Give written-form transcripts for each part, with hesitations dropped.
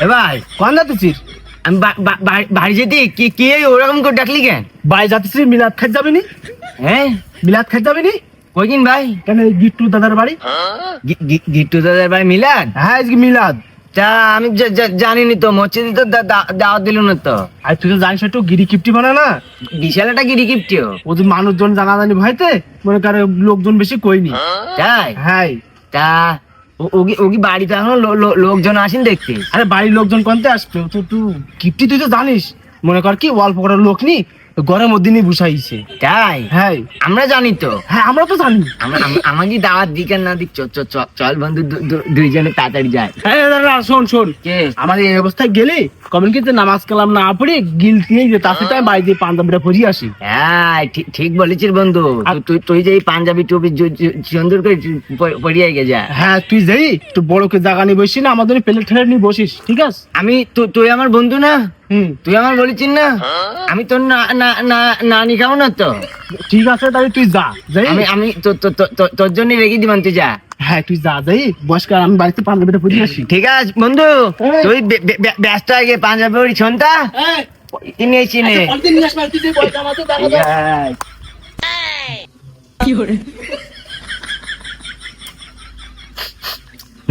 এ ভাই কোন যাচ্ছিস? আমি বাড়ি যেতে কি ওরকম করে ডাকলি কেন? বাড়ি যাচ্ছিস মিলাদ খাই যাবি নি? হ্যাঁ মিলাদ খাই যাবি নি? কয়দিন ভাই? কেন গিট্টু দাদার বাড়ি? গিট্টু দাদার ভাই মিলাদ? হ্যাঁ আজকে মিলাদ। তা আমি জানিনি তো, মসজিদে তো দাওয়াত দিল না তো। আর তুই তো জানিস একটু গিরি কিপ্টি বানা না, বিশাল একটা গিরি কিপ্টিও। ওদের মানুষজন জানাজানি ভয়তে মনে করে লোকজন বেশি কইনি। তাই? হ্যাঁ। তা ওগি বাড়িতে এখনো লোকজন আসেন দেখতে? আরে বাড়ির লোকজন কোনতে আসবে? তো তুই কিপ্টি তুই তো জানিস, মনে কর কি অল্প করে লোক নি ঘরের মধ্যে নিয়ে বসাইছে। তাই? হ্যাঁ আমরা জানি তো। হ্যাঁ আমরা তো জানি। আমাকে দাওয়াত দিক আর না দিক, চল বন্ধু দুইজনে তাড়াতাড়ি যায়। হ্যাঁ দাদা শোন শোন, কে? আমাদের এই অবস্থায় গেলে কমেন কিন্তু নামাজ কালাম না পড়ে গিল নিয়ে যে তার সাথে আমি বাড়িতে পাঞ্জাবিটা পরিয়ে আসি। হ্যাঁ ঠিক বলেছিস বন্ধু। তুই যে এই পাঞ্জাবি টুপি সুন্দর করে পরিয়ে গে যা। হ্যাঁ তুই যাই তুই বড়কে জায়গা নিয়ে বসিস না, আমাদের প্লেট ঠেলে নিয়ে বসিস, ঠিক আছে? আমি তুই আমার বন্ধু না? তুই আমার বলেছিস না আমি তোর নানি খাবো না তো? ঠিক আছে তাহলে তুই যা যাই। আমি তোর জন্য রেখে দিবান, তুই যা। হ্যাঁ তুই যা যাই বয়স্কার, আমি বাড়িতে পাঞ্জাবিটা পরিয়ে আসি। ঠিক আছে বন্ধু, তুই ব্যস্ত আগে পাঞ্জাবি পরি ছন্তা চিনে চিনে।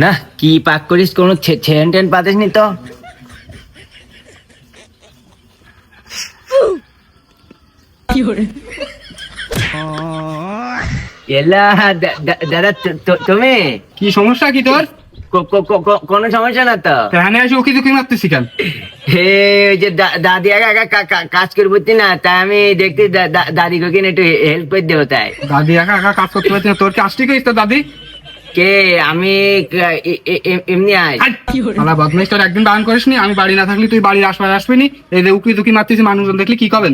না কি পাক করিস, কোনো ছেন টেন পাতিস নি তো? এলা দাদা তুমি কি সমস্যা কি তোর? কোনো সমস্যা না তো? এখানে আসি ওকে তুই মারতেছি কেন? হে ওই যে দাদি একা কাজ করবো না, তাই আমি দেখতে দাদিকে কিনে একটু হেল্প করে দেবো। তাই দাদি একা একা কাজ করতে পারছি না, তোর কি আসতে গেছিস তো দাদি? কে আমি এমনি আয়। আমার বদমাইশ, তোর একদিন বারণ করিস নি আমি বাড়ি না থাকলে তুই বাড়ির আশপাশে আসবি নি? এই যে উকি দুকি মারতেছি, মানুষজন দেখলে কি করবেন?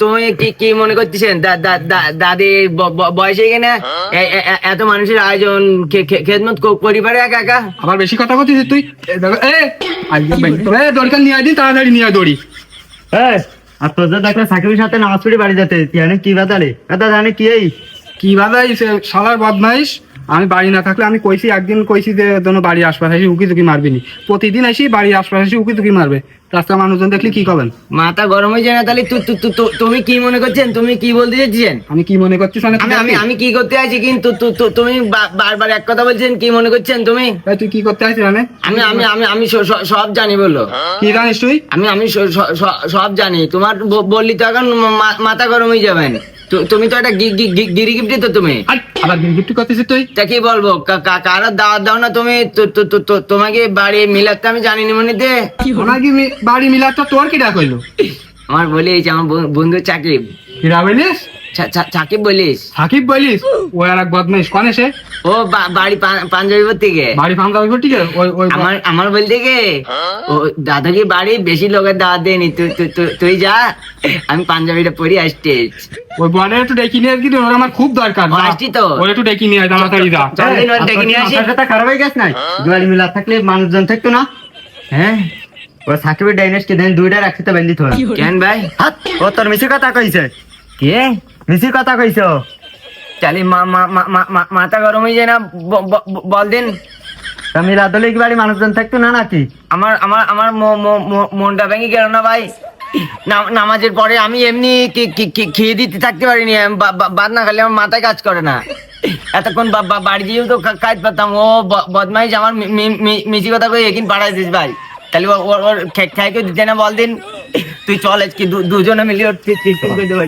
তুমি কি মনে করতেছেন দাদি বয়সে কিনা এত মানুষের আয়োজন খেদমত করি পারে একা একা? আবার বেশি কথা বলছিস তুই। দরকার নিয়ে আয় দিন, তাড়াতাড়ি নিয়ে আয় দড়ি। আর তোর যা দেখলে সাকিবের সাথে নামাজ পড়ে বাড়ি যেতে কি বাদালে কথা জানে কি? এই কি বাদাই শালার বদমাইশ, আমি বাড়ি না থাকলে আমি কইছি একদিন কইছি যে যেন বাড়ির আশপাশে এসে উকি তুকি মারবি নি। প্রতিদিন আসি বাড়ির আশপাশে এসে উকি তুকি মারবে, রাস্তার মানুষজন দেখলে কি করবেন? মাথা গরম হয়ে যায় না? তাহলে তুমি কি মনে করছেন? তুমি কি বলতে চাইছেন? আমি কি মনে করছিস? আমি কি করতে আছি? কিন্তু তুমি বারবার এক কথা বলছেন, কি মনে করছেন তুমি? তুই কি করতে আছিস? আমি সব জানি বলো। কি জানিস তুই? আমি সব জানি। তোমার বললি তো এখন মাথা গরম হয়ে যাবেন। তুমি তো একটা গিরি গিফটি তো তুমি। আবার গিফট করতেছিস তুই? তা কি বলবো, কারা দাওয়াত দাও না তুমি? তোমাকে বাড়ি মিলাতে আমি জানি নি মনে দে। বাড়ি মিলাদটা তোর কি ডাক হইলো? আমার বলিস, আমার বন্ধু চাকিব। কিরা বলিস? সাকিব বলিস? সাকিব বলিস? ও আর এক বদমাইশ, কোন এসে? ও বাড়ি পাঞ্জাবি থেকে। বাড়ি পাঞ্জাবি থেকে? আমার বলতে গে ও দাদাকে বাড়ি বেশি লোকের দাওয়াত দেয়নি। তুই যা, আমি পাঞ্জাবিটা পরে আসতে। ওই বড় একটু ডেকে নিয়ে আসবি, ওর আমার খুব দরকার। আসছি তো, ওর একটু ডেকে নিয়ে আয় তাড়াতাড়ি যা। ডেকে নিয়ে আসি। খারাপ হয়ে গেছে না? দুয়ারি মিলাদ থাকলে মানুষজন থাকতো না? হ্যাঁ ওরা সাকিবের ডাইনেস্টি দেন দুইটা রাখতে তো বেঁধে থোড়া। কেন ভাই? ও তোর মিছে কথা কইছে। কে মিছে কথা কইছো? তাহলে মাথা গরম হয়ে যায় না? বল দিন। মিলাদ হলে কি বাড়ি মানুষজন থাকতো না নাকি? আমার মনটা ভেঙে গেল না ভাই। নামাজের পরে আমি এমনি খেয়ে দিতে থাকতে পারিনি। বাদ না খালি আমার মাথায় কাজ করে না। এতক্ষণ বাড়ি গিয়েও তো কাজ পারতাম। ও বদমাইশ আমার মিছি কথা কই এখানে পাঠাইছিস ভাই। তাহলে ওর খেয়ে দিতে না? বল দিন। তুই চল আজকে দুজনে মিলিয়ে দেবো।